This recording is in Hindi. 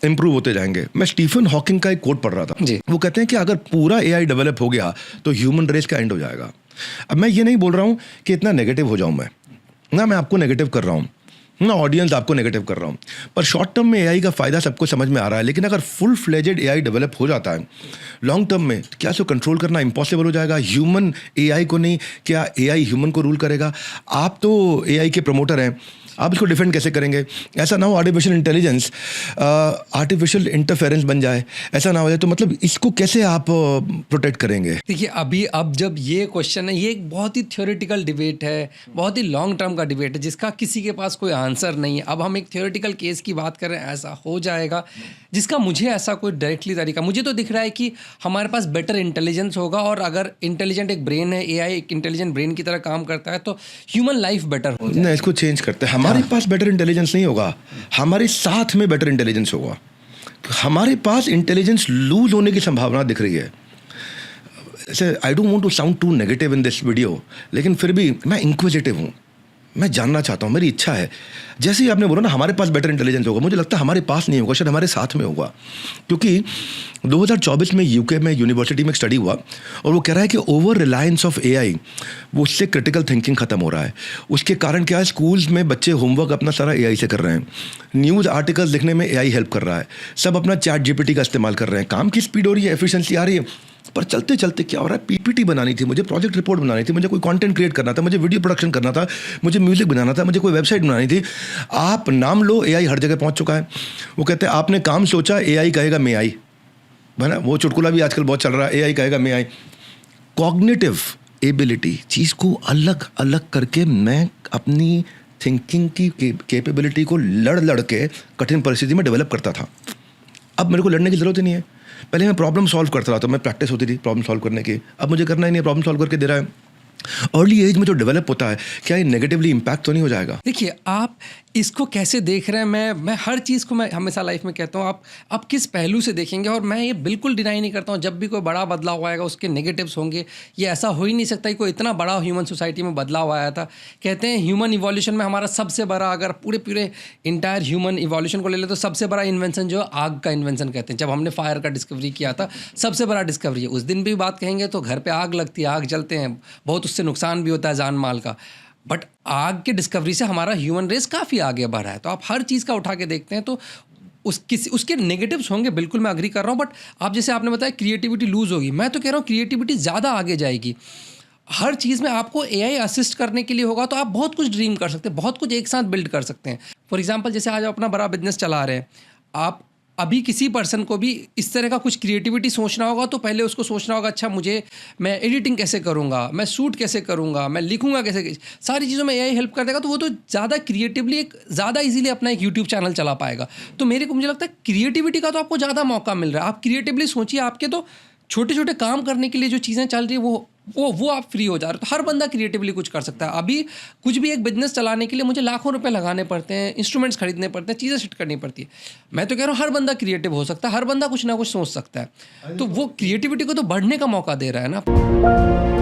इंप्रूव होते जाएंगे। मैं स्टीफन हॉकिंग का एक कोट पढ़ रहा था जी। वो कहते हैं कि अगर पूरा एआई डेवलप हो गया तो ह्यूमन रेस का एंड हो जाएगा। अब मैं ये नहीं बोल रहा हूँ कि इतना नेगेटिव हो जाऊँ मैं आपको नेगेटिव कर रहा हूँ ना, ऑडियंस आपको नेगेटिव कर रहा हूँ, पर शॉर्ट टर्म में एआई का फ़ायदा सबको समझ में आ रहा है। लेकिन अगर फुल फ्लेजेड एआई डेवलप हो जाता है लॉन्ग टर्म में, क्या इसको कंट्रोल करना इम्पॉसिबल हो जाएगा। ह्यूमन एआई को नहीं, क्या एआई ह्यूमन को रूल करेगा। आप तो एआई के प्रमोटर हैं, आप इसको डिफेंड कैसे करेंगे। ऐसा ना हो आर्टिफिशियल इंटेलिजेंस आर्टिफिशियल इंटरफेरेंस बन जाए, ऐसा ना हो जाए, तो मतलब इसको कैसे आप प्रोटेक्ट करेंगे। देखिए अभी अब जब ये क्वेश्चन है, ये एक बहुत ही थ्योरेटिकल डिबेट है, बहुत ही लॉन्ग टर्म का डिबेट है जिसका किसी के पास कोई आंसर नहीं है। अब हम एक थ्योरेटिकल केस की बात कर रहे हैं, ऐसा हो जाएगा, जिसका मुझे ऐसा कोई डायरेक्टली तरीका, मुझे तो दिख रहा है कि हमारे पास बेटर इंटेलिजेंस होगा, और अगर इंटेलिजेंट एक ब्रेन है, एआई एक इंटेलिजेंट ब्रेन की तरह काम करता है, तो ह्यूमन लाइफ बेटर हो जाए। नहीं, इसको चेंज करते हैं। हमारे पास बेटर इंटेलिजेंस नहीं होगा, हमारे साथ में बेटर इंटेलिजेंस होगा। हमारे पास इंटेलिजेंस लूज होने की संभावना दिख रही है। I don't want to sound too negative in this video, लेकिन फिर भी मैं इंक्विजिटिव हूँ, मैं जानना चाहता हूँ, मेरी इच्छा है। जैसे ही आपने बोला ना हमारे पास बेटर इंटेलिजेंस होगा, मुझे लगता है हमारे पास नहीं होगा, शायद हमारे साथ में होगा। क्योंकि 2024 में यूके में यूनिवर्सिटी में एक स्टडी हुआ और वो कह रहा है कि ओवर रिलायंस ऑफ एआई, वो उससे क्रिटिकल थिंकिंग खत्म हो रहा है। उसके कारण क्या है, स्कूल्स में बच्चे होमवर्क अपना सारा एआई से कर रहे हैं, न्यूज़ आर्टिकल्स लिखने में एआई हेल्प कर रहा है, सब अपना चैट जीपीटी का इस्तेमाल कर रहे हैं, काम की स्पीड हो रही है, एफिशिएंसी आ रही है। पर चलते चलते क्या हो रहा है, पीपीटी बनानी थी, मुझे प्रोजेक्ट रिपोर्ट बनानी थी, मुझे कोई कंटेंट क्रिएट करना था, मुझे वीडियो प्रोडक्शन करना था, मुझे म्यूजिक बनाना था, मुझे कोई वेबसाइट बनानी थी। आप नाम लो, एआई हर जगह पहुंच चुका है। वो कहते हैं आपने काम सोचा, एआई कहेगा मैं आई, है ना। वो चुटकुला भी आजकल बहुत चल रहा है, एआई कहेगा मैं आई। कॉग्निटिव एबिलिटी, चीज़ को अलग अलग करके मैं अपनी थिंकिंग की कैपेबिलिटी को लड़ के कठिन परिस्थिति में डेवलप करता था। अब मेरे को लड़ने की ज़रूरत ही नहीं है। पहले मैं प्रॉब्लम सॉल्व करता रहा था, मैं प्रैक्टिस होती थी प्रॉब्लम सॉल्व करने की, अब मुझे करना ही नहीं है, प्रॉब्लम सॉल्व करके दे रहा है। अर्ली एज में जो डेवलप होता है, क्या ये नेगेटिवली इम्पैक्ट तो नहीं हो जाएगा। देखिए आप इसको कैसे देख रहे हैं, मैं हर चीज़ को मैं हमेशा लाइफ में कहता हूँ आप किस पहलू से देखेंगे। और मैं ये बिल्कुल डिनाई नहीं करता हूँ, जब भी कोई बड़ा बदलाव आएगा उसके नेगेटिव्स होंगे। ये ऐसा हो ही नहीं सकता कि कोई इतना बड़ा ह्यूमन सोसाइटी में बदलाव आया था। कहते हैं ह्यूमन इवोल्यूशन में हमारा सबसे बड़ा, अगर पूरे इंटायर ह्यूमन इवोल्यूशन को ले ले तो सबसे बड़ा इन्वेंशन जो आग का इन्वेंशन कहते हैं। जब हमने फायर का डिस्कवरी किया था, सबसे बड़ा डिस्कवरी है। उस दिन भी बात कहेंगे तो घर पर आग लगती है, आग जलते हैं, बहुत उससे नुकसान भी होता है जान माल का। बट आग के डिस्कवरी से हमारा ह्यूमन रेस काफ़ी आगे बढ़ा है। तो आप हर चीज़ का उठा के देखते हैं तो उसके नेगेटिव्स होंगे, बिल्कुल मैं अग्री कर रहा हूँ। बट आप जैसे आपने बताया क्रिएटिविटी लूज़ होगी, मैं तो कह रहा हूँ क्रिएटिविटी ज़्यादा आगे जाएगी। हर चीज़ में आपको एआई असिस्ट करने के लिए होगा, तो आप बहुत कुछ ड्रीम कर सकते हैं, बहुत कुछ एक साथ बिल्ड कर सकते हैं। फॉर एग्जाम्पल जैसे आज आप अपना बड़ा बिजनेस चला रहे हैं, आप अभी किसी पर्सन को भी इस तरह का कुछ क्रिएटिविटी सोचना होगा तो पहले उसको सोचना होगा, अच्छा मैं एडिटिंग कैसे करूँगा, मैं शूट कैसे करूँगा, मैं लिखूँगा कैसे, सारी चीज़ों में एआई हेल्प कर देगा। तो वो तो ज़्यादा क्रिएटिवली ज़्यादा इजीली अपना एक यूट्यूब चैनल चला पाएगा। तो मुझे लगता है क्रिएटिविटी का तो आपको ज़्यादा मौका मिल रहा है। आप क्रिएटिवली सोचिए, आपके तो छोटे छोटे काम करने के लिए जो चीज़ें चल रही है वो आप फ्री हो जा रहे हो। तो हर बंदा क्रिएटिवली कुछ कर सकता है। अभी कुछ भी एक बिजनेस चलाने के लिए मुझे लाखों रुपए लगाने पड़ते हैं, इंस्ट्रूमेंट्स खरीदने पड़ते हैं, चीज़ें सेट करनी पड़ती है। मैं तो कह रहा हूँ हर बंदा क्रिएटिव हो सकता है, हर बंदा कुछ ना कुछ सोच सकता है। तो वो क्रिएटिविटी को तो बढ़ने का मौका दे रहा है ना।